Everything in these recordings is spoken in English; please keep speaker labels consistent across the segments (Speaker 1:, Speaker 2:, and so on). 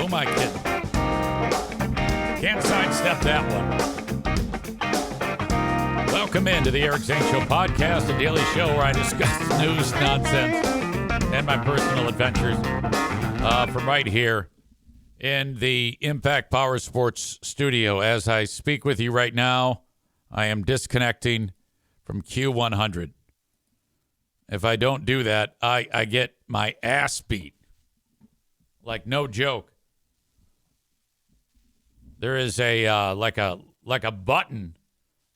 Speaker 1: Who am I kidding? Can't sidestep that one. Welcome into the Eric Zane Show podcast, a daily show where I discuss news, nonsense, and my personal adventures from right here in the Impact Power Sports studio. As I speak with you right now, I am disconnecting from Q100. If I don't do that, I get my ass beat. Like, no joke. There is a like a button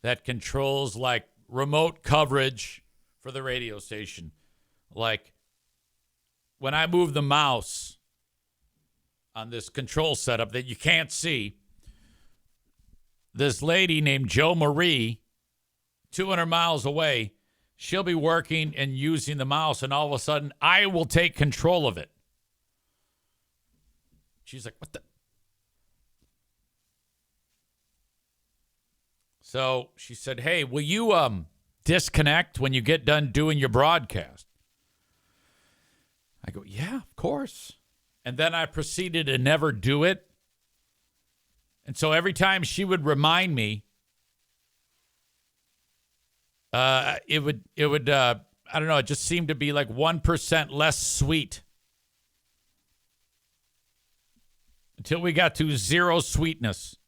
Speaker 1: that controls like remote coverage for the radio station. Like when I move the mouse on this control setup that you can't see, this lady named Jo Marie, 200 miles away, she'll be working and using the mouse, and all of a sudden I will take control of it. She's like, what the? So she said, hey, will you disconnect when you get done doing your broadcast? I go, yeah, of course. And then I proceeded to never do it. And so every time she would remind me, it would I don't know, it just seemed to be like 1% less sweet. Until we got to zero sweetness.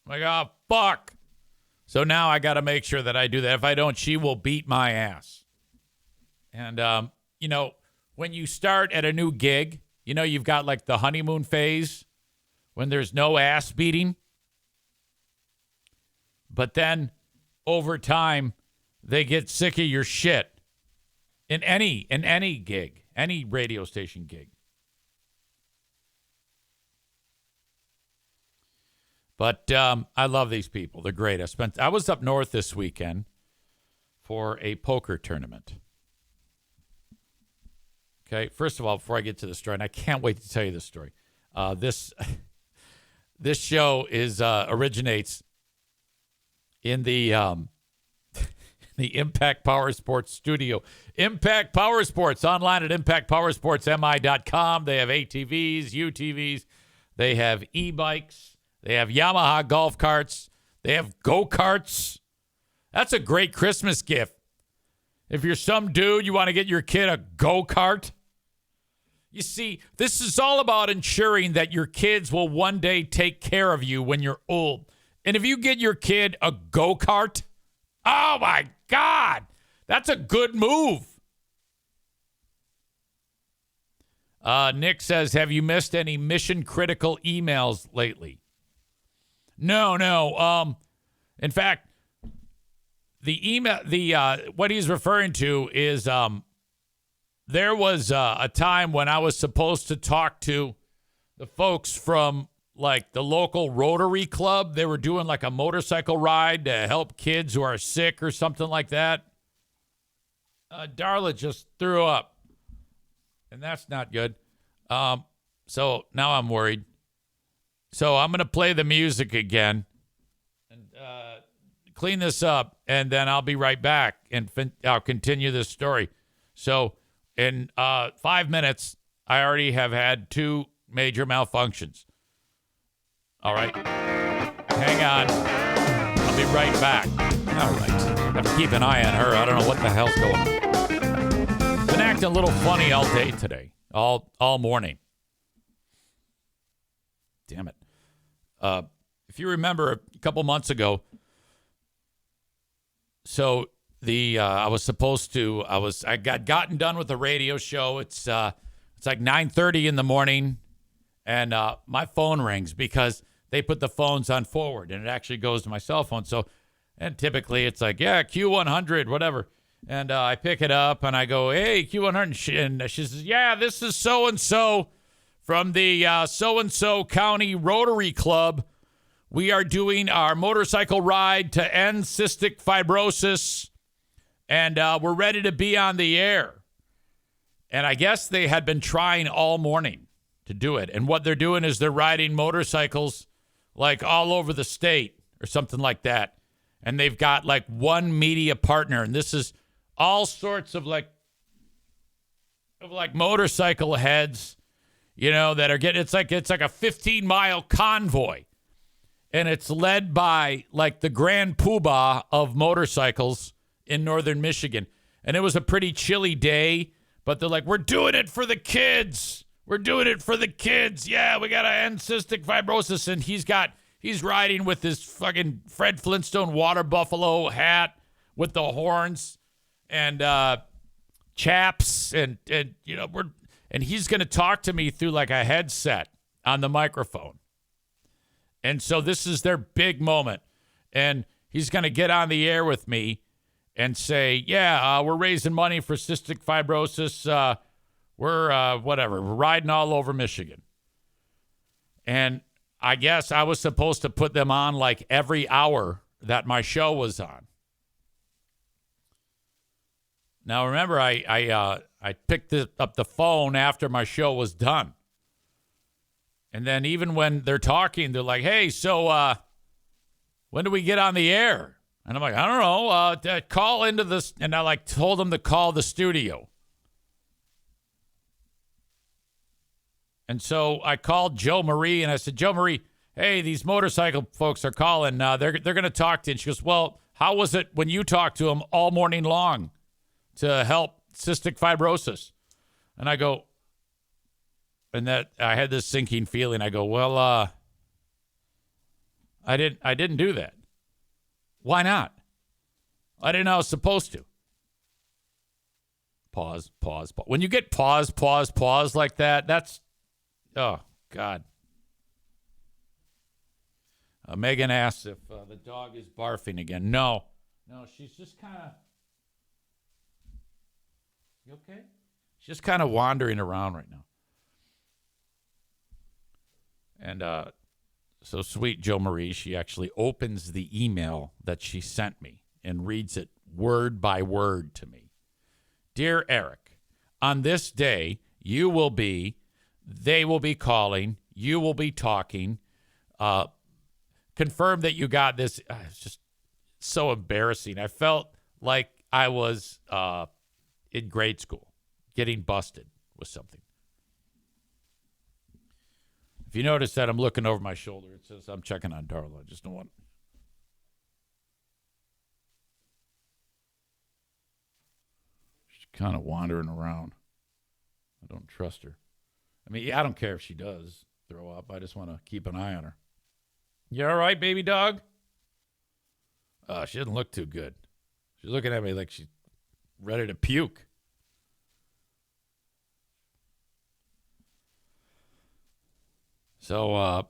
Speaker 1: I'm like, oh, fuck. So now I got to make sure that I do that. If I don't, she will beat my ass. And, you know, when you start at a new gig, you know, you've got like the honeymoon phase when there's no ass beating. But then over time, they get sick of your shit in any gig, any radio station gig. But I love these people. They're great. I was up north this weekend for a poker tournament. Okay, first of all, before I get to the story, and I can't wait to tell you this story. This show originates in the Impact Power Sports studio. Impact Power Sports, online at impactpowersportsmi.com. They have ATVs, UTVs. They have e-bikes. They have Yamaha golf carts. They have go-karts. That's a great Christmas gift. If you're some dude, you want to get your kid a go-kart. You see, this is all about ensuring that your kids will one day take care of you when you're old. And if you get your kid a go-kart, oh my God, that's a good move. Nick says, have you missed any mission-critical emails lately? No. In fact, the email, what he's referring to is there was a time when I was supposed to talk to the folks from like the local Rotary Club. They were doing like a motorcycle ride to help kids who are sick or something like that. Darla just threw up, and that's not good. So now I'm worried. So I'm going to play the music again and clean this up, and then I'll be right back, and I'll continue this story. So in 5 minutes, I already have had 2 major malfunctions. All right. Hang on. I'll be right back. All right. I have to keep an eye on her. I don't know what the hell's going on. Been acting a little funny all day today, all morning. Damn it. If you remember a couple months ago, so I got gotten done with the radio show. It's like 9:30 in the morning, and my phone rings because they put the phones on forward, and it actually goes to my cell phone. So, and typically it's like, yeah, Q100, whatever. And I pick it up and I go, hey, Q100, and she says, yeah, this is so and so. From the so-and-so County Rotary Club, we are doing our motorcycle ride to end cystic fibrosis, and we're ready to be on the air. And I guess they had been trying all morning to do it. And what they're doing is they're riding motorcycles like all over the state or something like that. And they've got like one media partner, and this is all sorts of like motorcycle heads that are getting, it's like a 15-mile convoy. And it's led by like the grand poobah of motorcycles in northern Michigan. And it was a pretty chilly day, but they're like, we're doing it for the kids. We're doing it for the kids. Yeah, we got to end cystic fibrosis. And he's riding with this fucking Fred Flintstone water buffalo hat with the horns and chaps. And he's going to talk to me through like a headset on the microphone. And so this is their big moment. And he's going to get on the air with me and say, we're raising money for cystic fibrosis. We're riding all over Michigan. And I guess I was supposed to put them on like every hour that my show was on. Now, remember, I picked up the phone after my show was done. And then even when they're talking, they're like, hey, so when do we get on the air? And I'm like, I don't know. Call into this. And I told them to call the studio. And so I called Joe Marie and I said, Joe Marie, hey, these motorcycle folks are calling. They're going to talk to you. And she goes, well, how was it when you talked to them all morning long to help cystic fibrosis? And I go, and that I had this sinking feeling. I go, well, I didn't do that. Why not? I didn't know I was supposed to. Pause. When you get pause like that, that's, oh, God. Megan asks if the dog is barfing again. No, she's just kind of, you okay? She's just kind of wandering around right now. And so sweet Joe Marie, she actually opens the email that she sent me and reads it word by word to me. Dear Eric, on this day, they will be calling, you will be talking, confirm that you got this. It's just so embarrassing. I felt like I was in grade school getting busted with something. If you notice that I'm looking over my shoulder, it says I'm checking on Darla. I just don't want. She's kind of wandering around. I don't trust her. I mean, I don't care if she does throw up. I just want to keep an eye on her. You all right, baby dog? She doesn't look too good. She's looking at me like she's ready to puke. So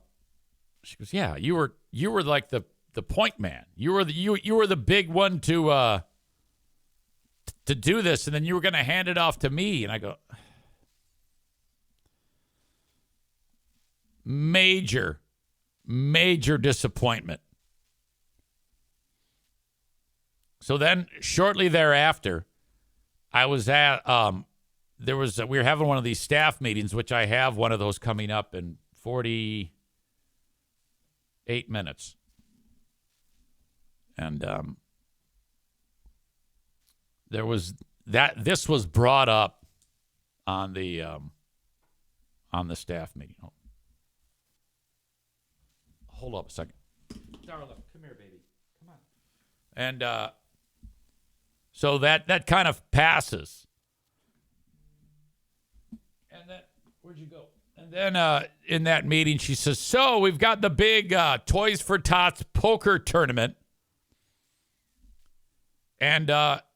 Speaker 1: she goes, yeah, you were like the point man. You were the big one to do this, and then you were going to hand it off to me. And I go, major disappointment. So then shortly thereafter, I was at we were having one of these staff meetings, which I have one of those coming up in 48 minutes. And this was brought up on the staff meeting. Hold up a second. Darla, come here, baby. Come on. And so that kind of passes. And then, where'd you go? And then in that meeting, she says, so we've got the big Toys for Tots poker tournament. And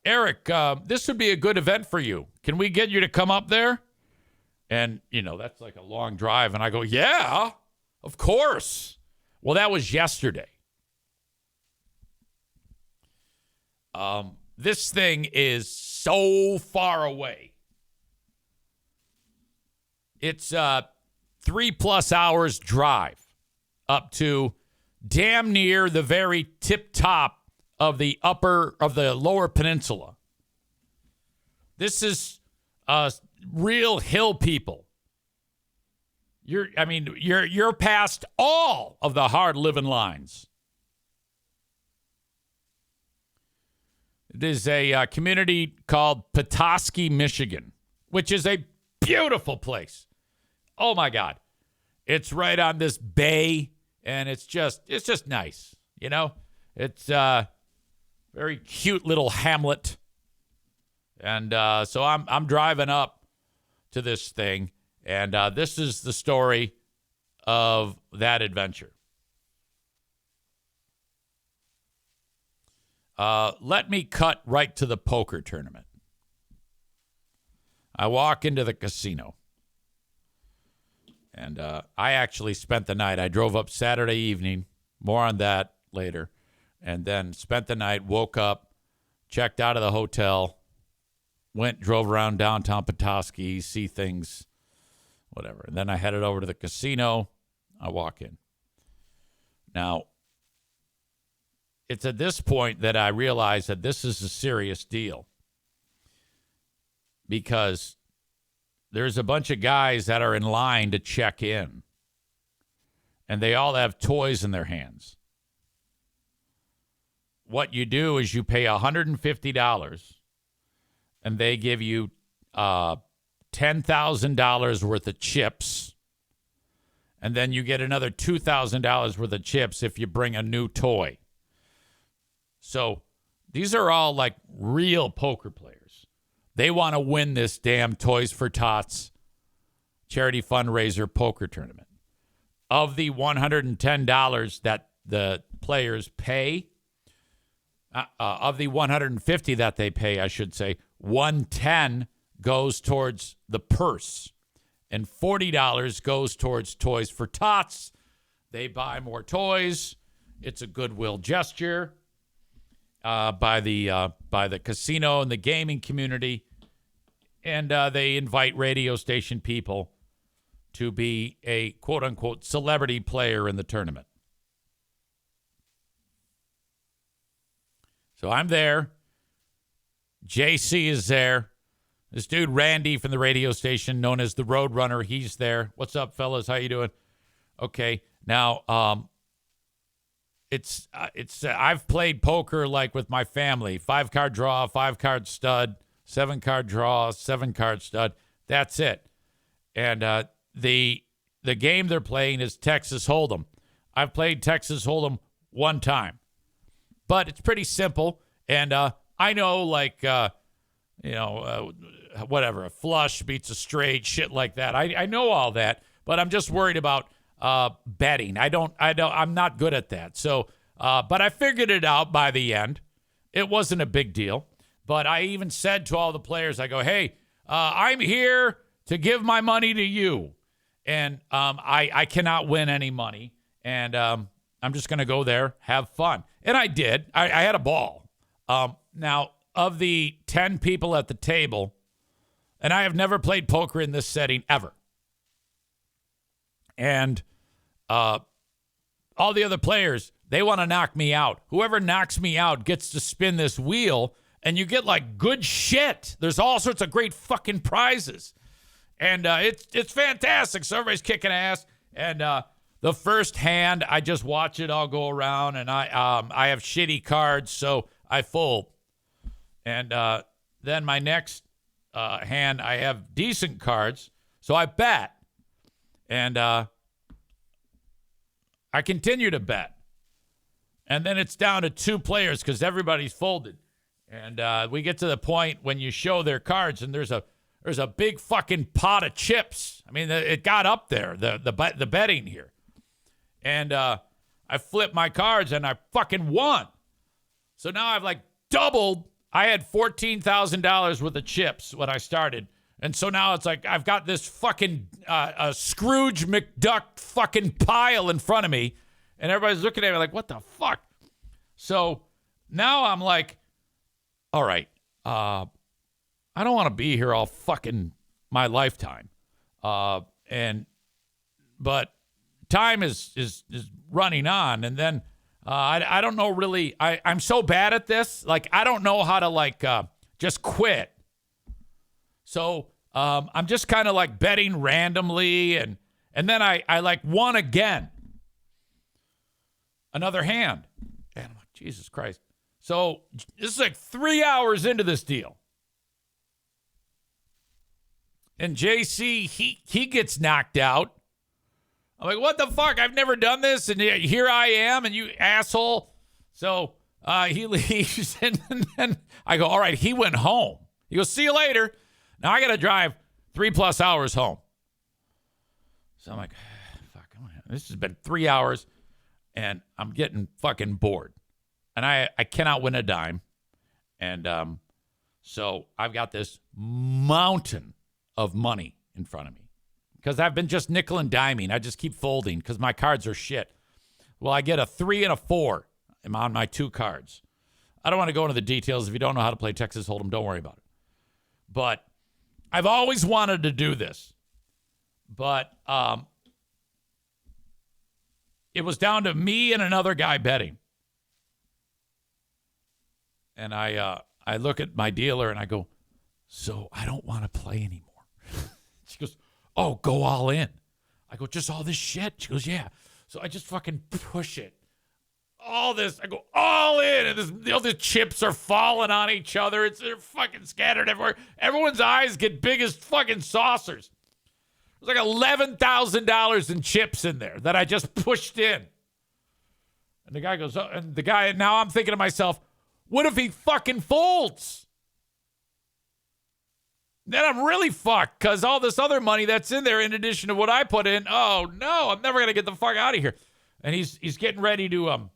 Speaker 1: Eric, this would be a good event for you. Can we get you to come up there? And, that's like a long drive. And I go, yeah, of course. Well, that was yesterday. This thing is so far away. It's 3+ hours drive up to damn near the very tip top of the lower peninsula. This is real hill people. You're past all of the hard living lines. It is a community called Petoskey, Michigan, which is a beautiful place. Oh my God. It's right on this bay, and it's just nice. You know? It's very cute little hamlet. And so I'm driving up to this thing, and this is the story of that adventure. Let me cut right to the poker tournament. I walk into the casino, and I actually spent the night. I drove up Saturday evening. More on that later. And then spent the night, woke up, checked out of the hotel, drove around downtown Petoskey, see things, whatever. And then I headed over to the casino. I walk in. Now, it's at this point that I realize that this is a serious deal, because there's a bunch of guys that are in line to check in, and they all have toys in their hands. What you do is you pay $150, and they give you $10,000 worth of chips, and then you get another $2,000 worth of chips if you bring a new toy. So these are all like real poker players. They want to win this damn Toys for Tots charity fundraiser poker tournament. Of the $110 that the players pay, of the $150 that they pay, I should say, $110 goes towards the purse, and $40 goes towards Toys for Tots. They buy more toys. It's a goodwill gesture by the casino and the gaming community, and they invite radio station people to be a quote unquote celebrity player in the tournament. So I'm there. JC is there. This dude, Randy, from the radio station known as the Roadrunner, he's there. What's up, fellas? How you doing? Okay. Now, I've played poker like with my family. 5-card draw, 5-card stud, 7-card draw, 7-card stud. That's it. And the game they're playing is Texas Hold'em. I've played Texas Hold'em one time. But it's pretty simple, and I know, like, whatever, a flush beats a straight, shit like that. I know all that, but I'm just worried about betting. I'm not good at that. So, but I figured it out by the end. It wasn't a big deal. But I even said to all the players, I go, hey, I'm here to give my money to you, and I cannot win any money, and I'm just going to go there, have fun. And I did. I had a ball. Now, of the 10 people at the table, and I have never played poker in this setting ever. And all the other players, they want to knock me out. Whoever knocks me out gets to spin this wheel, and you get, like, good shit. There's all sorts of great fucking prizes. And it's fantastic. So everybody's kicking ass. And the first hand, I just watch it all go around, and I have shitty cards, so I fold. And then my next hand, I have decent cards, so I bet. And I continue to bet. And then it's down to 2 players because everybody's folded. And we get to the point when you show their cards, and there's a big fucking pot of chips. I mean, it got up there, the betting here. And I flipped my cards, and I fucking won. So now I've, like, doubled. I had $14,000 worth of chips when I started. And so now it's like I've got this fucking Scrooge McDuck fucking pile in front of me. And everybody's looking at me like, what the fuck? So now I'm like, all right, I don't want to be here all fucking my lifetime. But time is running on. And then I don't know really. I'm so bad at this. Like, I don't know how to, like, just quit. So I'm just kind of, like, betting randomly. And then I like, won again. Another hand. And I'm like, Jesus Christ. So this is like 3 hours into this deal. And JC, he gets knocked out. I'm like, what the fuck? I've never done this, and here I am, and you asshole. So he leaves, and then I go, all right, he went home. He goes, see you later. Now I got to drive 3+ hours home. So I'm like, fuck, this has been 3 hours, and I'm getting fucking bored. And I cannot win a dime. And so I've got this mountain of money in front of me. Because I've been just nickel and diming. I just keep folding because my cards are shit. Well, I get a 3 and a 4 on my 2 cards. I don't want to go into the details. If you don't know how to play Texas Hold'em, don't worry about it. But I've always wanted to do this. But it was down to me and another guy betting. And I look at my dealer and I go, so I don't want to play anymore. She goes, oh, go all in. I go, just all this shit? She goes, yeah. So I just fucking push it. All this. I go, all in. And all the chips are falling on each other. They're fucking scattered everywhere. Everyone's eyes get big as fucking saucers. There's like $11,000 in chips in there that I just pushed in. And the guy goes, oh, and the guy, now I'm thinking to myself, what if he fucking folds? Then I'm really fucked because all this other money that's in there in addition to what I put in, oh no, I'm never gonna get the fuck out of here. And he's getting ready to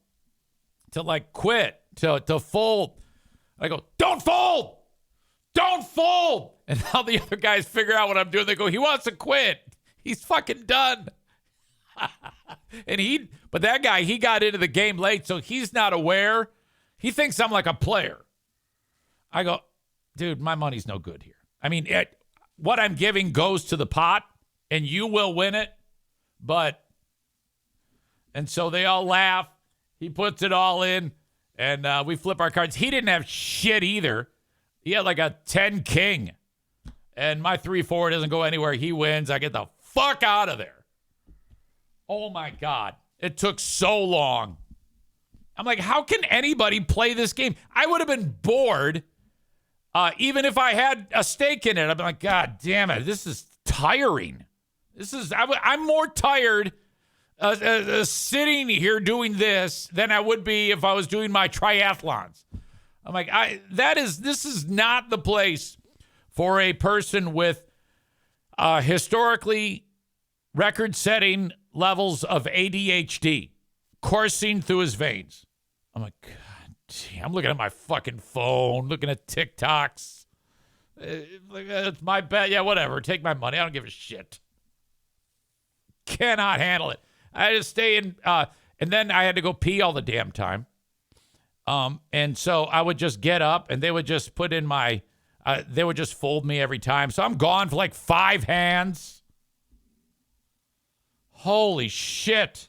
Speaker 1: like quit, to fold. I go, don't fold! Don't fold! And now the other guys figure out what I'm doing. They go, he wants to quit. He's fucking done. But that guy, he got into the game late, so he's not aware. He thinks I'm like a player. I go, dude, my money's no good here. I mean, what I'm giving goes to the pot, and you will win it. And so they all laugh. He puts it all in, and we flip our cards. He didn't have shit either. He had like a 10 king, and my 3-4 doesn't go anywhere. He wins. I get the fuck out of there. Oh, my God. It took so long. I'm like, how can anybody play this game? I would have been bored. Even if I had a stake in it, I'd be like, God damn it, this is tiring. I'm more tired sitting here doing this than I would be if I was doing my triathlons. I'm like, this is not the place for a person with historically record-setting levels of ADHD coursing through his veins. I'm like, God. I'm looking at my fucking phone, looking at TikToks. It's my bet. Yeah, whatever. Take my money. I don't give a shit. Cannot handle it. I had to stay in, and then I had to go pee all the damn time. And so I would just get up, and they would just put in they would just fold me every time. So I'm gone for like 5 hands. Holy shit.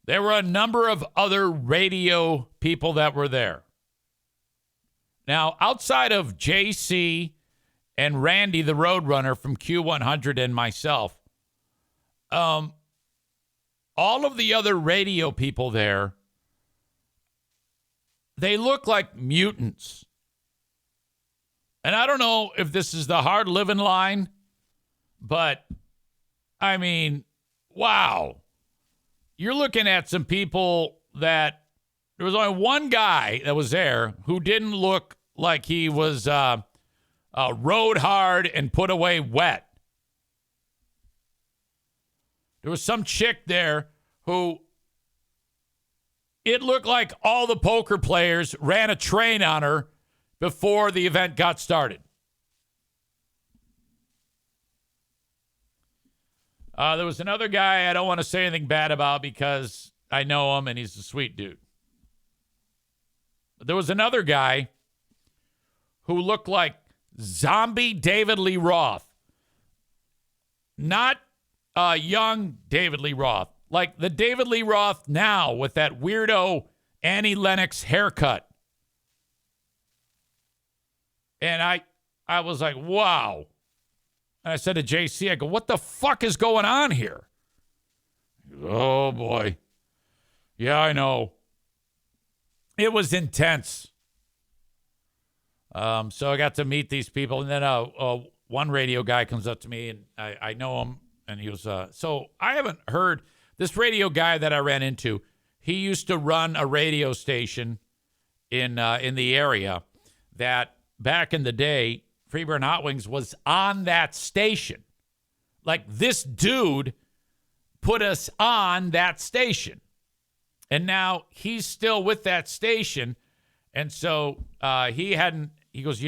Speaker 1: There were a number of other radio people that were there. Now, outside of JC and Randy, the Roadrunner from Q100, and myself, all of the other radio people there, they look like mutants. And I don't know if this is the hard living line, but I mean, wow. You're looking at some people that there was only one guy that was there who didn't look like he was rode hard and put away wet. There was some chick there who it looked like all the poker players ran a train on her before the event got started. There was another guy I don't want to say anything bad about because I know him and he's a sweet dude. But there was another guy who looked like zombie David Lee Roth. Not young David Lee Roth. Like the David Lee Roth now with that weirdo Annie Lennox haircut. And I was like, wow. And I said to JC, I go, what the fuck is going on here? Oh, boy. Yeah, I know. It was intense. So I got to meet these people, and then one radio guy comes up to me, and I know him, and he was so I haven't heard this radio guy that I ran into. He used to run a radio station in the area that back in the day, Freeburn Hot Wings was on that station. Like, this dude put us on that station. And now he's still with that station. And so he goes,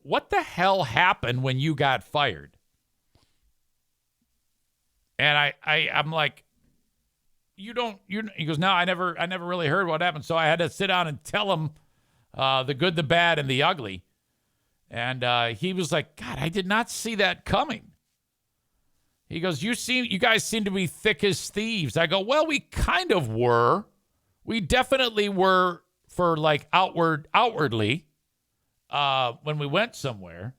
Speaker 1: what the hell happened when you got fired? And I'm like, he goes, no, I never really heard what happened. So I had to sit down and tell him the good, the bad, and the ugly. And he was like, God, I did not see that coming. He goes, you guys seem to be thick as thieves. I go, well, we kind of were. We definitely were for like outwardly when we went somewhere.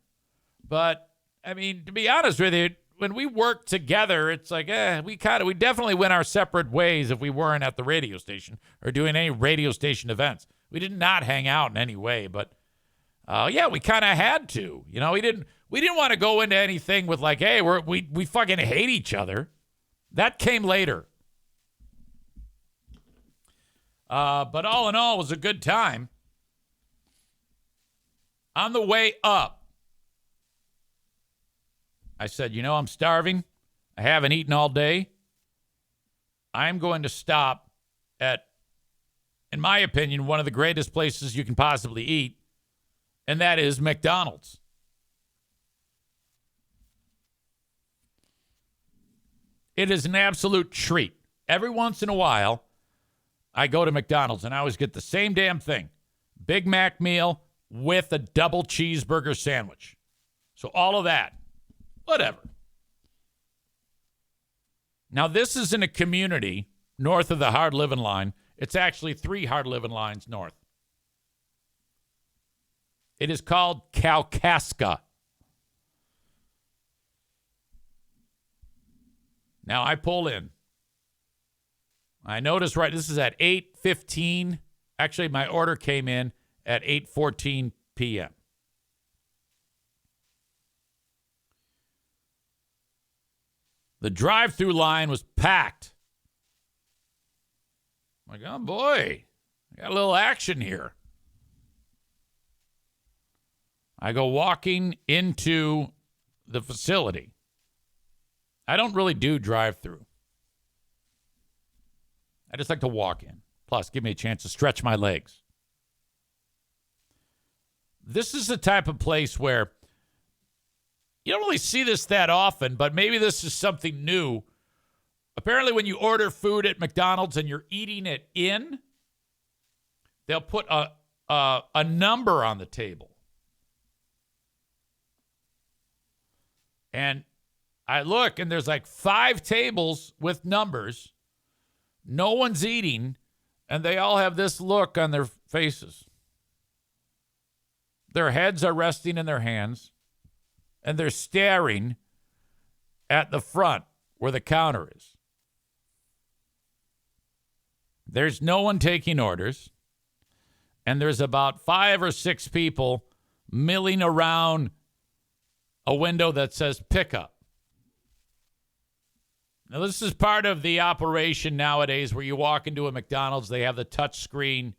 Speaker 1: But I mean, to be honest with you, when we work together, it's like, we definitely went our separate ways if we weren't at the radio station or doing any radio station events. We did not hang out in any way, but we kind of had to. We didn't want to go into anything with like, hey, we fucking hate each other. That came later. But all in all, it was a good time. On the way up, I said, I'm starving. I haven't eaten all day. I'm going to stop at, in my opinion, one of the greatest places you can possibly eat, and that is McDonald's. It is an absolute treat. Every once in a while, I go to McDonald's, and I always get the same damn thing. Big Mac meal with a double cheeseburger sandwich. So all of that. Whatever. Now, this is in a community north of the hard living line. It's actually 3 hard living lines north. It is called Kalkaska. Now, I pull in. I notice, this is at 8:15. Actually, my order came in at 8:14 p.m. The drive-through line was packed. I'm like, oh, boy, I got a little action here. I go walking into the facility. I don't really do drive-through. I just like to walk in. Plus, give me a chance to stretch my legs. This is the type of place where you don't really see this that often, but maybe this is something new. Apparently, when you order food at McDonald's and you're eating it in, they'll put a number on the table. And I look, and there's like 5 tables with numbers. No one's eating, and they all have this look on their faces. Their heads are resting in their hands, and they're staring at the front where the counter is. There's no one taking orders, and there's about 5 or 6 people milling around a window that says pickup. Now, this is part of the operation nowadays where you walk into a McDonald's, they have the touch screen.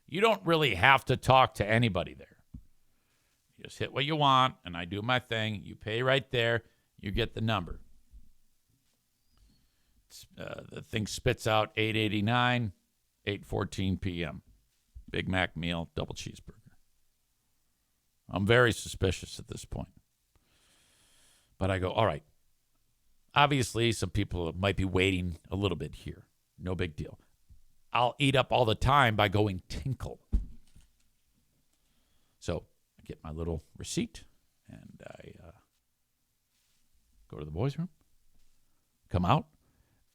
Speaker 1: You don't really have to talk to anybody there. You just hit what you want, and I do my thing. You pay right there. You get the number. The thing spits out $8.89, 8:14 p.m. Big Mac meal, double cheeseburger. I'm very suspicious at this point. But I go, all right. Obviously, some people might be waiting a little bit here. No big deal. I'll eat up all the time by going tinkle. So I get my little receipt, and I go to the boys' room, come out,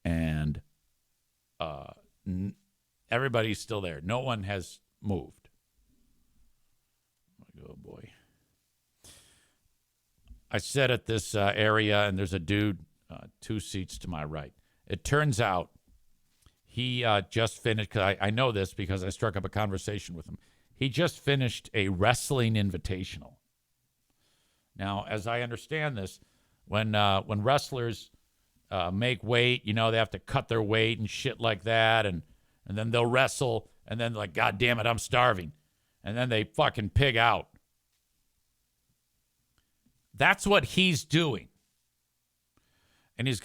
Speaker 1: and everybody's still there. No one has moved. I go, oh, boy. I sit at this area, and there's a dude 2 seats to my right. It turns out he just finished, because I know this because I struck up a conversation with him. He just finished a wrestling invitational. Now, as I understand this, when wrestlers make weight, they have to cut their weight and shit like that, and then they'll wrestle, and then like, God damn it, I'm starving. And then they fucking pig out. That's what he's doing. And he's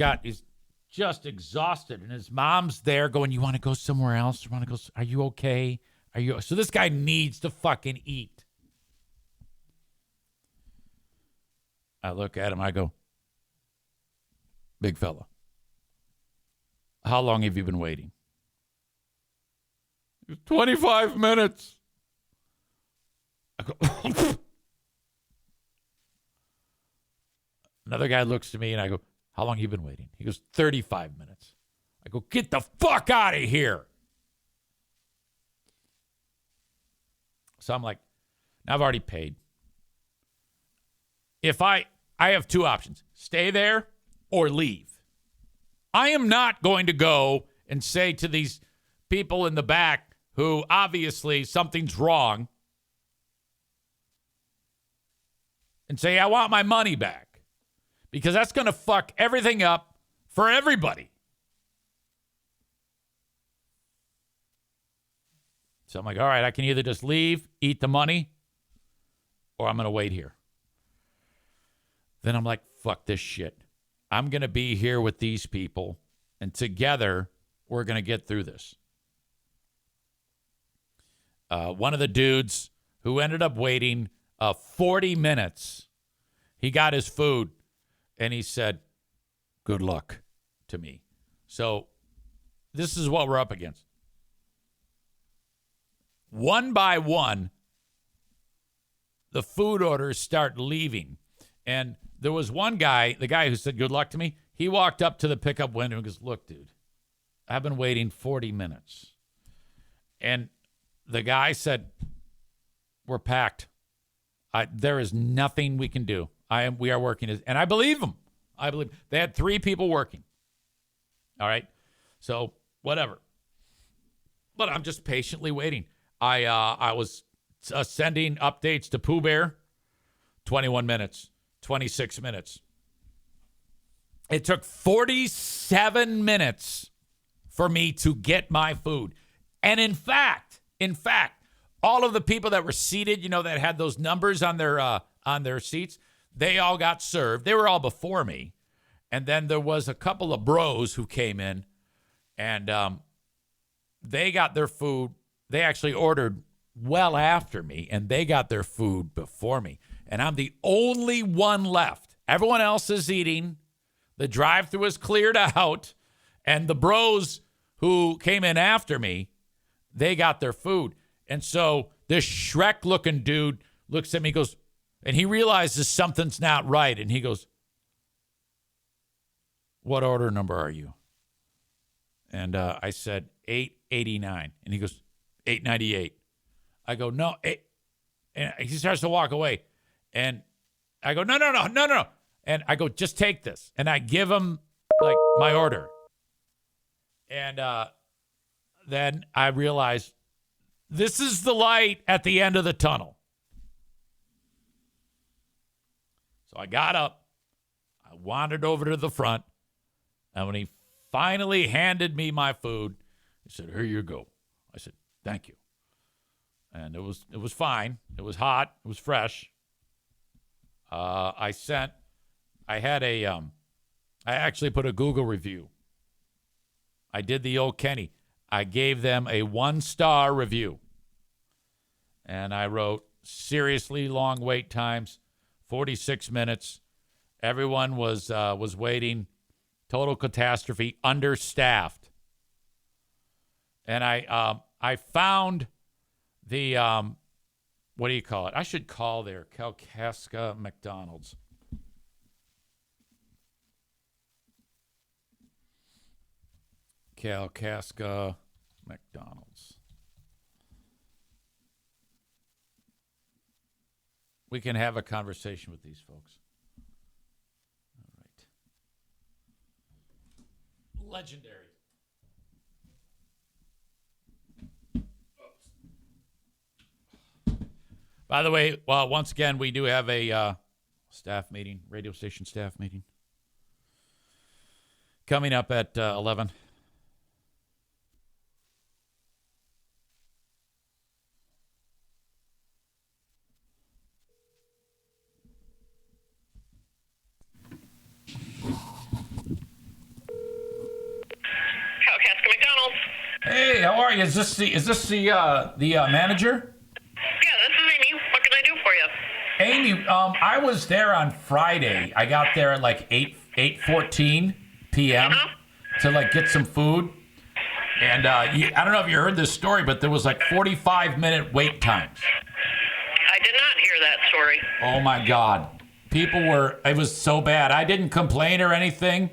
Speaker 1: just exhausted, and his mom's there going, you want to go somewhere else? You want to go? Are you okay? So this guy needs to fucking eat. I look at him, I go, big fella, how long have you been waiting? 25 minutes. I go, another guy looks at me and I go, how long have you been waiting? He goes, 35 minutes. I go, get the fuck out of here. So I'm like, now I've already paid. If I have two options, stay there or leave. I am not going to go and say to these people in the back who obviously something's wrong and say, I want my money back, because that's going to fuck everything up for everybody. So I'm like, all right, I can either just leave, eat the money, or I'm going to wait here. Then I'm like, fuck this shit. I'm going to be here with these people, and together we're going to get through this. One of the dudes who ended up waiting 40 minutes, he got his food, and he said, good luck to me. So this is what we're up against. One by one, the food orders start leaving. And there was one guy, the guy who said good luck to me, he walked up to the pickup window and goes, look, dude, I've been waiting 40 minutes. And the guy said, we're packed. There is nothing we can do. We are working. And I believe them. They had 3 people working. All right. So whatever. But I'm just patiently waiting. I was sending updates to Pooh Bear. 21 minutes, 26 minutes. It took 47 minutes for me to get my food. And in fact, all of the people that were seated, that had those numbers on their seats, they all got served. They were all before me. And then there was a couple of bros who came in, and they got their food. They actually ordered well after me, and they got their food before me. And I'm the only one left. Everyone else is eating. The drive-thru is cleared out. And the bros who came in after me, they got their food. And so this Shrek-looking dude looks at me, goes, and he realizes something's not right. And he goes, what order number are you? And I said, 889. And he goes, 898. I go, no. And he starts to walk away. And I go, no. And I go, just take this. And I give him, like, my order. And then I realize this is the light at the end of the tunnel. So I got up. I wandered over to the front. And when he finally handed me my food, he said, here you go. I said, thank you. And it was fine. It was hot. It was fresh. I actually put a Google review. I did the old Kenny. I gave them a 1-star review. And I wrote, seriously long wait times, 46 minutes. Everyone was waiting. Total catastrophe, understaffed. And I found the, what do you call it? I should call their Kalkaska McDonald's. Kalkaska McDonald's. We can have a conversation with these folks. All right. Legendary. By the way, once again, we do have a staff meeting, radio station staff meeting, coming up at 11.
Speaker 2: McDonald's.
Speaker 1: Hey, how are you? Is this the manager?
Speaker 2: Yeah, this is Amy. What can I do for you?
Speaker 1: Amy, I was there on Friday. I got there at like 8:14 p.m. To like get some food. And I don't know if you heard this story, but there was like 45-minute wait times.
Speaker 2: I did not hear that story.
Speaker 1: Oh my God. It was so bad. I didn't complain or anything,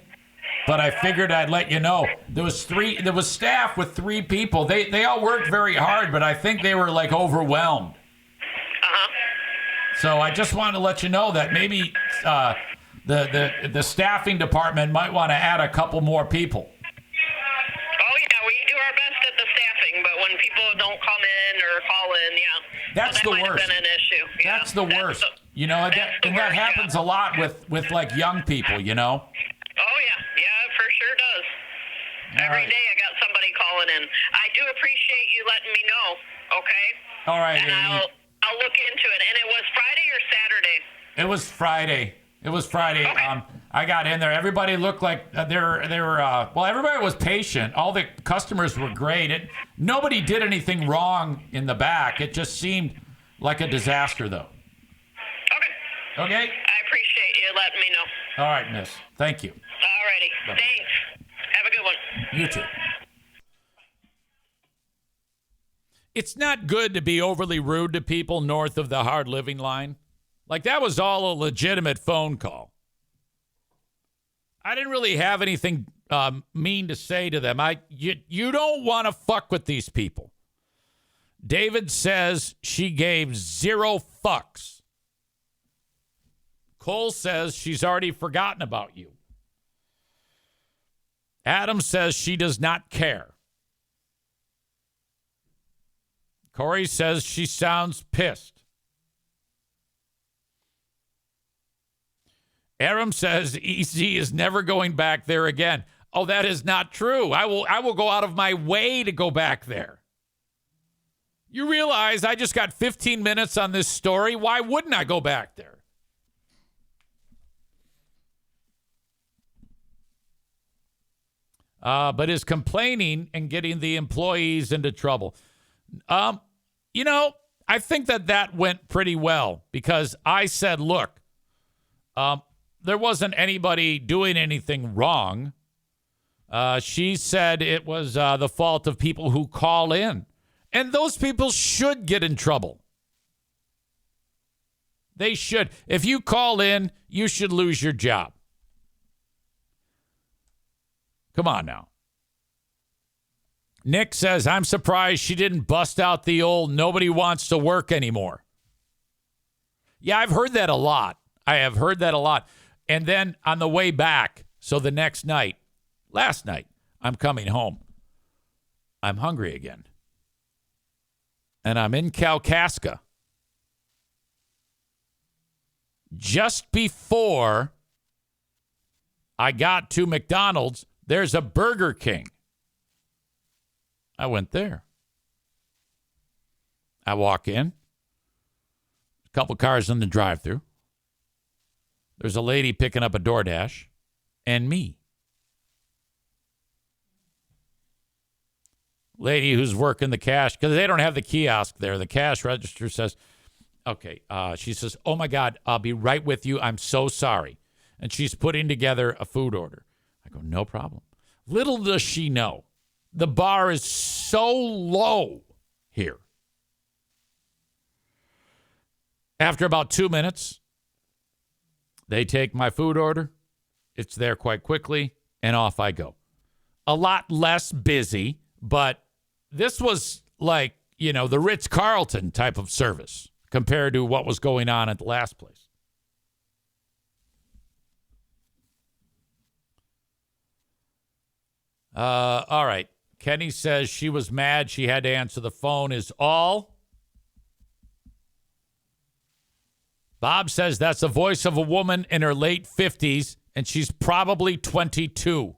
Speaker 1: but I figured I'd let you know. There was staff with 3 people. They all worked very hard, but I think they were like overwhelmed. So I just wanted to let you know that maybe the staffing department might want to add a couple more people.
Speaker 2: Oh yeah, we do our best at the staffing, but when people don't come in or call in,
Speaker 1: That's the worst.
Speaker 2: Might have been an issue. Yeah.
Speaker 1: That's the worst. That happens a lot with like young people, you know.
Speaker 2: Oh yeah, it for sure does. Every day I got somebody calling in. I do appreciate you letting me know. Okay.
Speaker 1: All right.
Speaker 2: And I'll look into it. And it was Friday or Saturday?
Speaker 1: It was Friday.
Speaker 2: Okay.
Speaker 1: I got in there. Everybody looked like they were. Everybody was patient. All the customers were great. Nobody did anything wrong in the back. It just seemed like a disaster, though. Okay.
Speaker 2: I appreciate you letting me know.
Speaker 1: All right, miss. Thank you.
Speaker 2: All righty. Thanks. Have a good one.
Speaker 1: You too. It's not good to be overly rude to people north of the hard living line. Like, that was all a legitimate phone call. I didn't really have anything mean to say to them. You don't want to fuck with these people. David says she gave 0 fucks. Cole says she's already forgotten about you. Adam says she does not care. Corey says she sounds pissed. Aram says EZ is never going back there again. Oh, that is not true. I will go out of my way to go back there. You realize I just got 15 minutes on this story? Why wouldn't I go back there? But is complaining and getting the employees into trouble. I think that went pretty well because I said, look, there wasn't anybody doing anything wrong. She said it was the fault of people who call in. And those people should get in trouble. They should. If you call in, you should lose your job. Come on now. Nick says, I'm surprised she didn't bust out the old nobody wants to work anymore. Yeah, I've heard that a lot. I have heard that a lot. And then on the way back, so the next night, last night, I'm coming home. I'm hungry again. And I'm in Kalkaska. Just before I got to McDonald's, there's a Burger King. I went there. I walk in. A couple cars in the drive-thru. There's a lady picking up a DoorDash and me. Lady who's working the cash, because they don't have the kiosk there. The cash register says, okay. She says, oh, my God, I'll be right with you. I'm so sorry. And she's putting together a food order. I go, no problem. Little does she know, the bar is so low here. After about 2 minutes, they take my food order. It's there quite quickly, and off I go. A lot less busy, but this was like, the Ritz-Carlton type of service compared to what was going on at the last place. All right. Kenny says she was mad she had to answer the phone is all. Bob says that's the voice of a woman in her late 50s, and she's probably 22.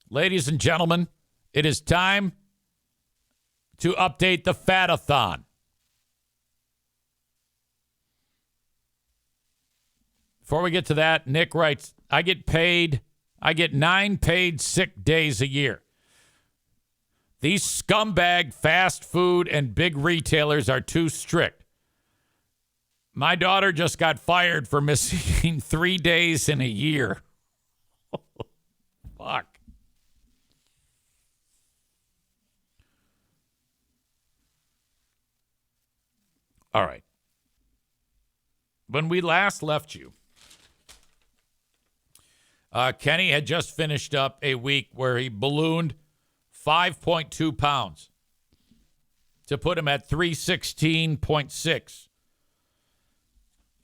Speaker 1: Ladies and gentlemen, it is time to update the Fat-a-thon. Before we get to that, Nick writes, I get 9 paid sick days a year. These scumbag fast food and big retailers are too strict. My daughter just got fired for missing 3 days in a year. Fuck. All right. When we last left you, Kenny had just finished up a week where he ballooned 5.2 pounds to put him at 316.6.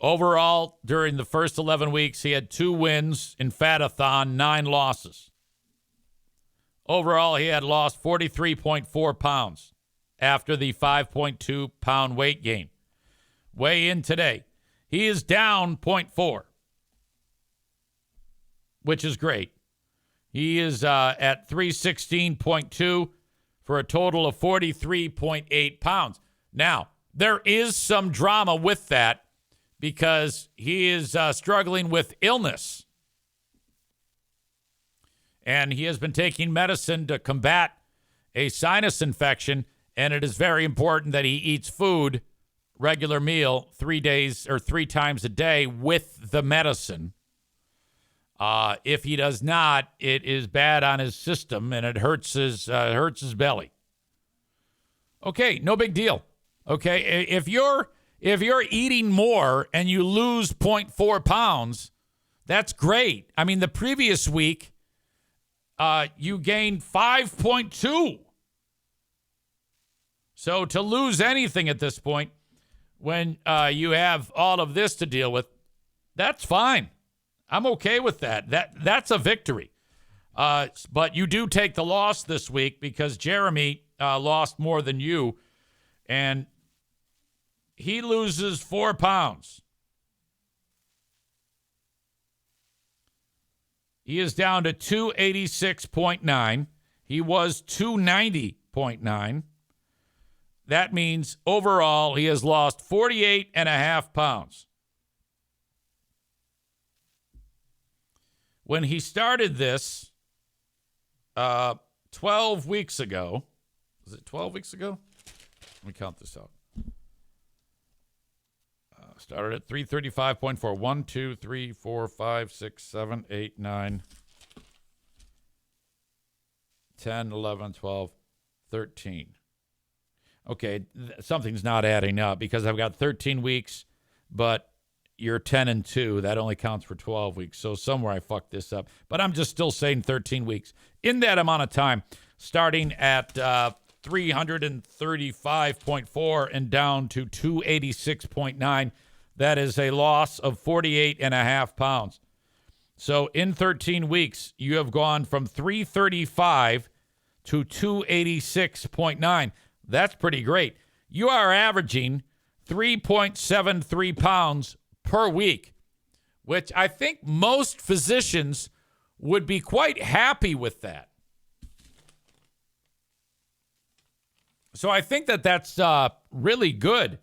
Speaker 1: Overall, during the first 11 weeks, he had 2 wins in Fat-a-thon, 9 losses. Overall, he had lost 43.4 pounds after the 5.2 pound weight gain. Weigh in today. He is down 0.4, which is great. He is at 316.2 for a total of 43.8 pounds. Now, there is some drama with that because he is struggling with illness. And he has been taking medicine to combat a sinus infection, and it is very important that he eats food, regular meal, 3 days or 3 times a day with the medicine. If he does not, it is bad on his system and it hurts his belly. Okay, no big deal. Okay, if you're eating more and you lose 0.4 pounds, that's great. I mean, the previous week, you gained 5.2. So to lose anything at this point, when you have all of this to deal with, that's fine. I'm okay with that. That's a victory. But you do take the loss this week because Jeremy lost more than you, and he loses 4 pounds. He is down to 286.9. He was 290.9. That means overall he has lost 48.5 pounds. When he started this 12 weeks ago, was it 12 weeks ago? Let me count this out. Started at 335.4. 1, 2, 3, 4, 5, 6, 7, 8, 9, 10, 11, 12, 13. Okay, something's not adding up because I've got 13 weeks, but you're 10 and 2. That only counts for 12 weeks. So somewhere I fucked this up. But I'm just still saying 13 weeks. In that amount of time, starting at 335.4 and down to 286.9, that is a loss of 48.5 pounds. So in 13 weeks, you have gone from 335 to 286.9. That's pretty great. You are averaging 3.73 pounds per week, which I think most physicians would be quite happy with that. So I think that that's really good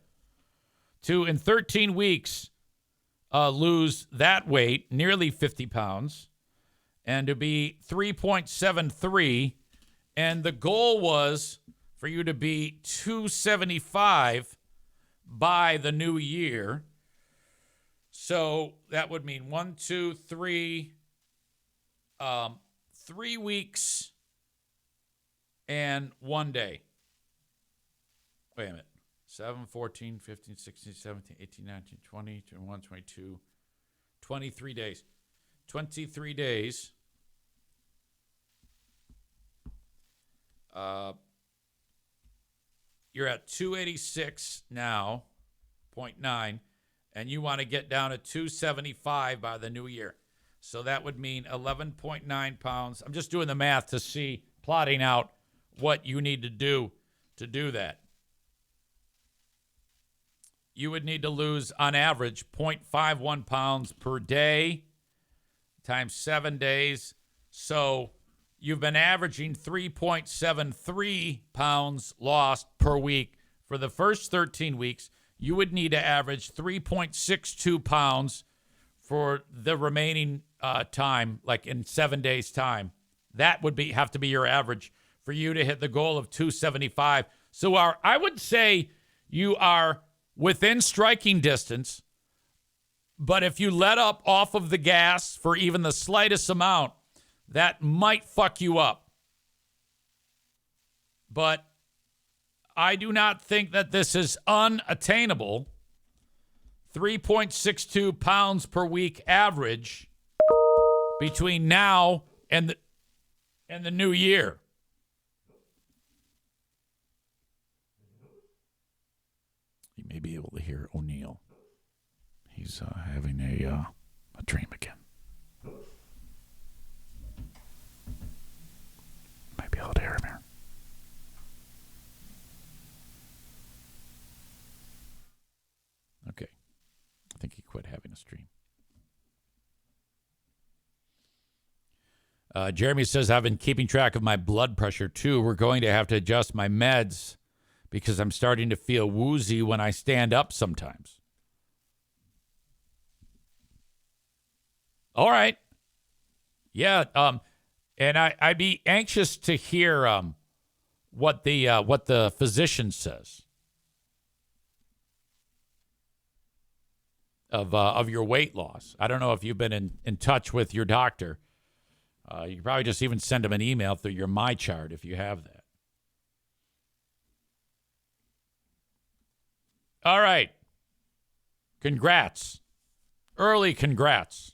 Speaker 1: to, in 13 weeks, lose that weight, nearly 50 pounds, and to be 3.73. And the goal was for you to be 275 by the new year. So that would mean 1, 2, 3, 3 weeks and 1 day. Wait a minute. 7, 14, 15, 16, 17, 18, 19, 20, 21, 22, 23 days. 23 days. You're at 286 now, 0.9, and you want to get down to 275 by the new year. So that would mean 11.9 pounds. I'm just doing the math to see, plotting out what you need to do that. You would need to lose, on average, 0.51 pounds per day times 7 days. So you've been averaging 3.73 pounds lost per week. For the first 13 weeks, you would need to average 3.62 pounds for the remaining time, like in 7 days' time. That would have to be your average for you to hit the goal of 275. So I would say you are within striking distance, but if you let up off of the gas for even the slightest amount, that might fuck you up. But I do not think that this is unattainable. 3.62 pounds per week average between now and the new year. You may be able to hear O'Neill. He's having a dream again. Might be able to hear him here. Okay. I think he quit having a stream. Jeremy says, I've been keeping track of my blood pressure too. We're going to have to adjust my meds because I'm starting to feel woozy when I stand up sometimes. All right. Yeah. And I'd be anxious to hear what the physician says of your weight loss. I don't know if you've been in touch with your doctor. You can probably just even send him an email through your MyChart if you have that. All right. Congrats. Early congrats.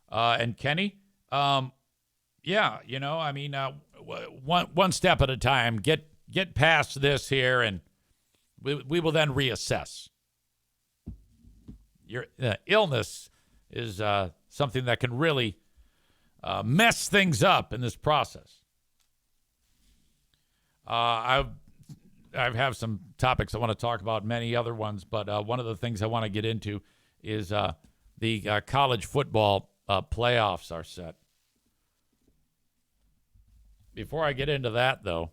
Speaker 1: And Kenny, yeah, you know, I mean, one step at a time. Get past this here, and we will then reassess. Your illness is something that can really mess things up in this process. I have some topics I want to talk about, many other ones, but one of the things I want to get into is the college football playoffs are set. Before I get into that, though,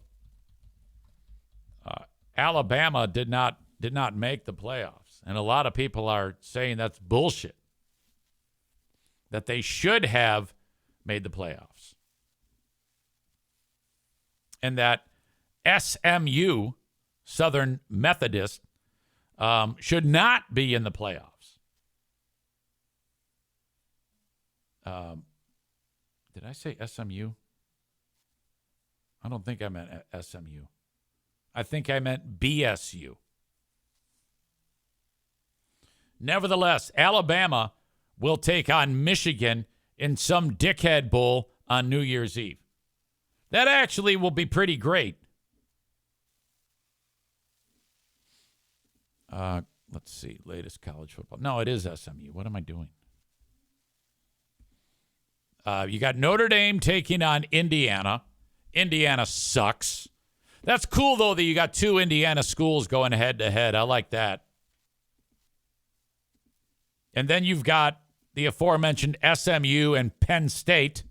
Speaker 1: Alabama did not make the playoffs, and a lot of people are saying that's bullshit. That they should have made the playoffs, and that SMU, Southern Methodist, should not be in the playoffs. Did I say SMU? I don't think I meant SMU. I think I meant BSU. Nevertheless, Alabama will take on Michigan in some dickhead bowl on New Year's Eve. That actually will be pretty great. Let's see. Latest college football. No, it is SMU. What am I doing? You got Notre Dame taking on Indiana. Indiana sucks. That's cool, though, that you got two Indiana schools going head-to-head. I like that. And then you've got the aforementioned SMU and Penn State.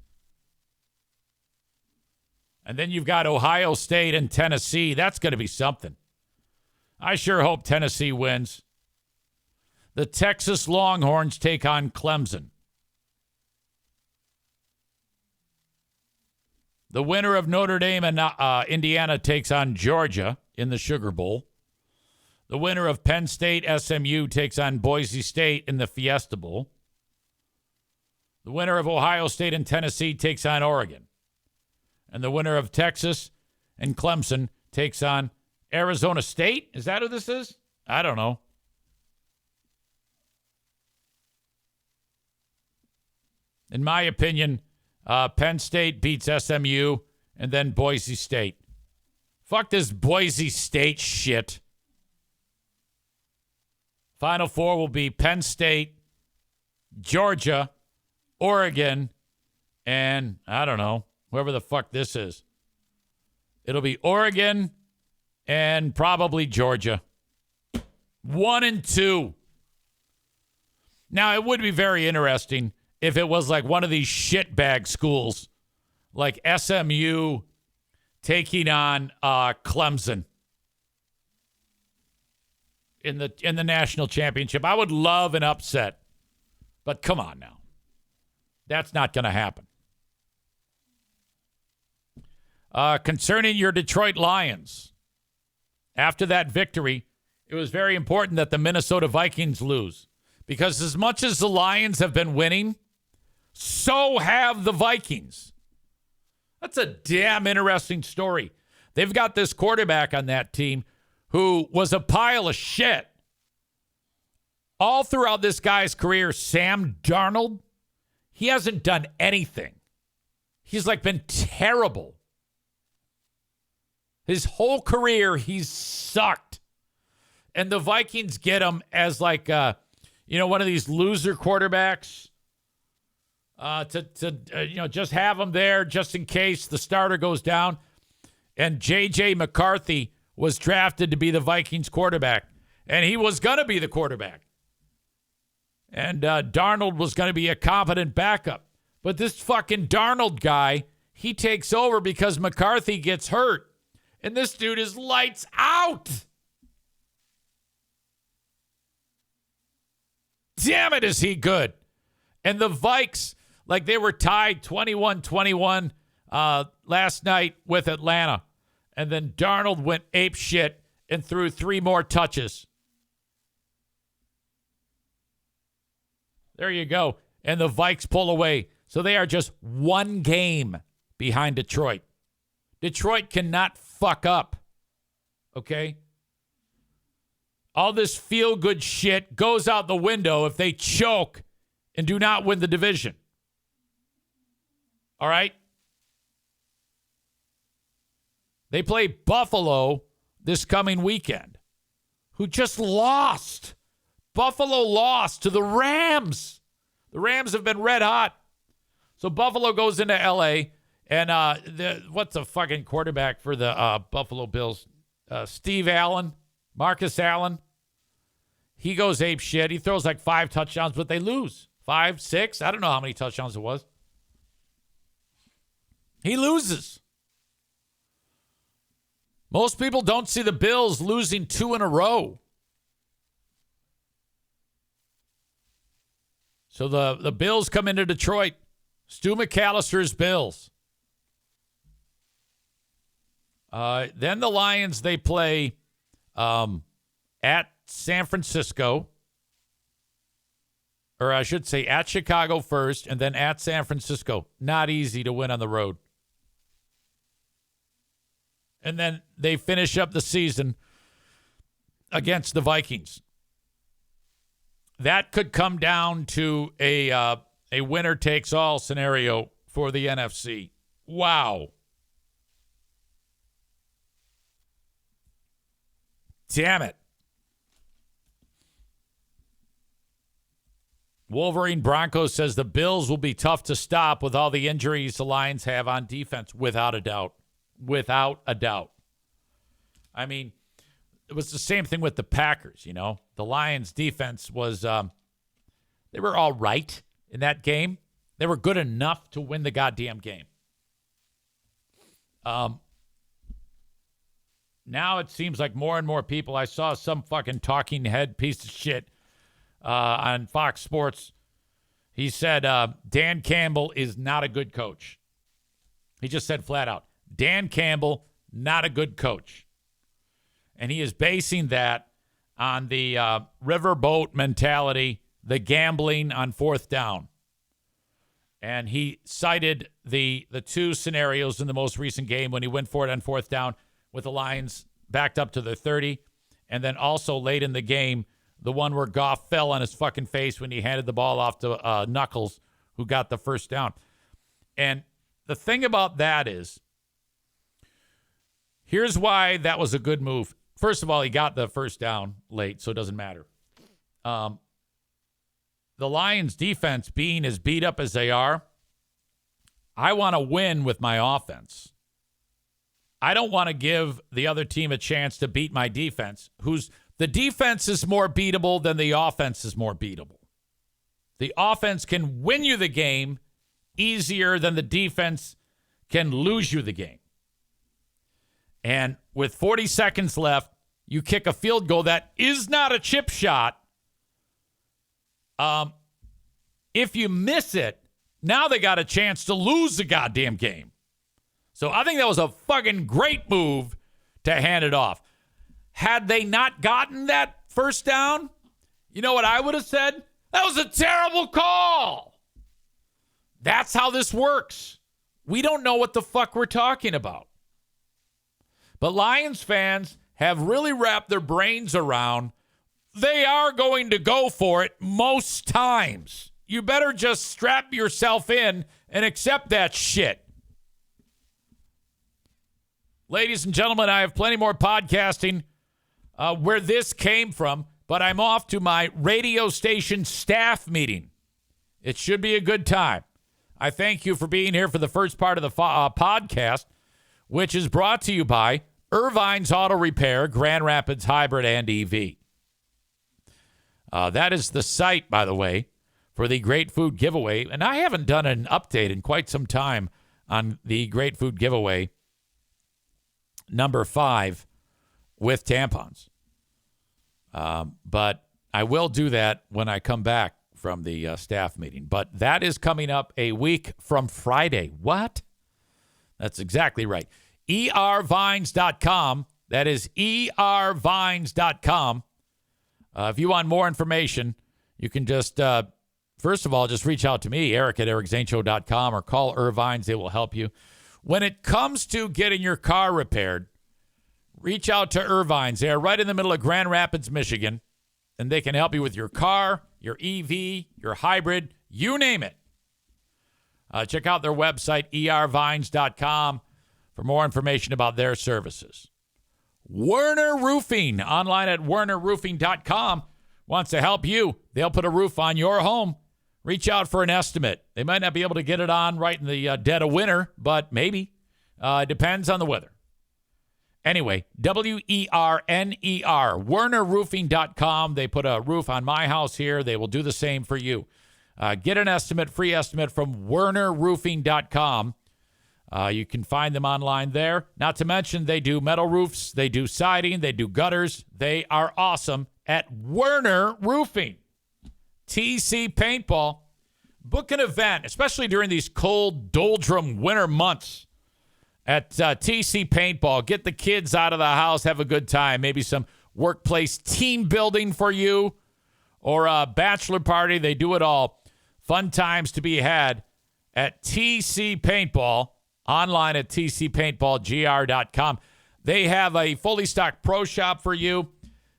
Speaker 1: And then you've got Ohio State and Tennessee. That's going to be something. I sure hope Tennessee wins. The Texas Longhorns take on Clemson. The winner of Notre Dame and Indiana takes on Georgia in the Sugar Bowl. The winner of Penn State SMU takes on Boise State in the Fiesta Bowl. The winner of Ohio State and Tennessee takes on Oregon. And the winner of Texas and Clemson takes on Arizona State. Is that who this is? I don't know. In my opinion, Penn State beats SMU and then Boise State. Fuck this Boise State shit. Final four will be Penn State, Georgia, Oregon, and I don't know, whoever the fuck this is. It'll be Oregon and probably Georgia. 1 and 2. Now, it would be very interesting if it was like one of these shitbag schools, like SMU taking on Clemson in the national championship. I would love an upset, but come on now. That's not going to happen. Concerning your Detroit Lions, after that victory, it was very important that the Minnesota Vikings lose. Because as much as the Lions have been winning, so have the Vikings. That's a damn interesting story. They've got this quarterback on that team who was a pile of shit. All throughout this guy's career, Sam Darnold, he hasn't done anything. He's like been terrible. His whole career, he's sucked. And the Vikings get him as like, one of these loser quarterbacks to just have him there just in case the starter goes down. And J.J. McCarthy was drafted to be the Vikings quarterback. And he was going to be the quarterback. And Darnold was going to be a competent backup. But this fucking Darnold guy, he takes over because McCarthy gets hurt. And this dude is lights out. Damn it, is he good. And the Vikes, like they were tied 21-21 last night with Atlanta. And then Darnold went ape shit and threw 3 more touches. There you go. And the Vikes pull away. So they are just 1 game behind Detroit. Detroit cannot fuck up. Okay? All this feel-good shit goes out the window if they choke and do not win the division. All right? They play Buffalo this coming weekend, who just lost. Buffalo lost to the Rams. The Rams have been red hot. So Buffalo goes into L.A., and what's the fucking quarterback for the Buffalo Bills? Steve Allen, Marcus Allen. He goes ape shit. He throws like 5 touchdowns, but they lose. 5, 6. I don't know how many touchdowns it was. He loses. Most people don't see the Bills losing 2 in a row. So the Bills come into Detroit. Stu McAllister's Bills. Then the Lions, they play at San Francisco. Or I should say at Chicago first, and then at San Francisco. Not easy to win on the road. And then they finish up the season against the Vikings. That could come down to a winner-takes-all scenario for the NFC. Wow. Damn it. Wolverine Broncos says the Bills will be tough to stop with all the injuries the Lions have on defense, without a doubt. Without a doubt. I mean, it was the same thing with the Packers, you know. The Lions' defense was, they were all right in that game. They were good enough to win the goddamn game. Now it seems like more and more people, I saw some fucking talking head piece of shit on Fox Sports. He said Dan Campbell is not a good coach. He just said flat out, Dan Campbell, not a good coach. And he is basing that on the riverboat mentality, the gambling on 4th down. And he cited the 2 scenarios in the most recent game when he went for it on 4th down with the Lions backed up to their 30. And then also late in the game, the one where Goff fell on his fucking face when he handed the ball off to Knuckles, who got the 1st down. And the thing about that is, here's why that was a good move. First of all, he got the 1st down late, so it doesn't matter. The Lions' defense being as beat up as they are, I want to win with my offense. I don't want to give the other team a chance to beat my defense, the defense is more beatable than the offense is more beatable. The offense can win you the game easier than the defense can lose you the game. And with 40 seconds left, you kick a field goal that is not a chip shot. If you miss it, now they got a chance to lose the goddamn game. So I think that was a fucking great move to hand it off. Had they not gotten that first down, you know what I would have said? That was a terrible call. That's how this works. We don't know what the fuck we're talking about. But Lions fans have really wrapped their brains around they are going to go for it most times. You better just strap yourself in and accept that shit. Ladies and gentlemen, I have plenty more podcasting where this came from, but I'm off to my radio station staff meeting. It should be a good time. I thank you for being here for the first part of the podcast, which is brought to you by Irvine's Auto Repair, Grand Rapids Hybrid and EV. That is the site, by the way, for the Great Food Giveaway. And I haven't done an update in quite some time on the Great Food Giveaway number 5 with tampons. But I will do that when I come back from the staff meeting. But that is coming up a week from Friday. What? That's exactly right. ervines.com. That is ervines.com. If you want more information, you can just, first of all, just reach out to me, Eric at ericzaneshow.com, or call Irvines. They will help you. When it comes to getting your car repaired, reach out to Irvines. They are right in the middle of Grand Rapids, Michigan, and they can help you with your car, your EV, your hybrid, you name it. Check out their website, ervines.com, for more information about their services. Werner Roofing, online at wernerroofing.com, wants to help you. They'll put a roof on your home. Reach out for an estimate. They might not be able to get it on right in the dead of winter, but maybe. Depends on the weather. Anyway, WERNER, wernerroofing.com. They put a roof on my house here. They will do the same for you. Get an estimate, free estimate from wernerroofing.com. You can find them online there. Not to mention, they do metal roofs, they do siding, they do gutters. They are awesome at Werner Roofing. TC Paintball. Book an event, especially during these cold, doldrum winter months at TC Paintball. Get the kids out of the house, have a good time. Maybe some workplace team building for you or a bachelor party. They do it all. Fun times to be had at TC Paintball. Online at tcpaintballgr.com. They have a fully stocked pro shop for you,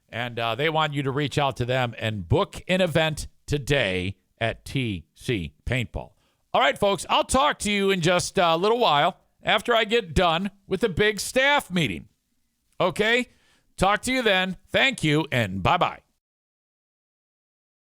Speaker 1: and they want you to reach out to them and book an event today at TC Paintball. All right, folks, I'll talk to you in just a little while after I get done with the big staff meeting. Okay? Talk to you then. Thank you, and bye-bye.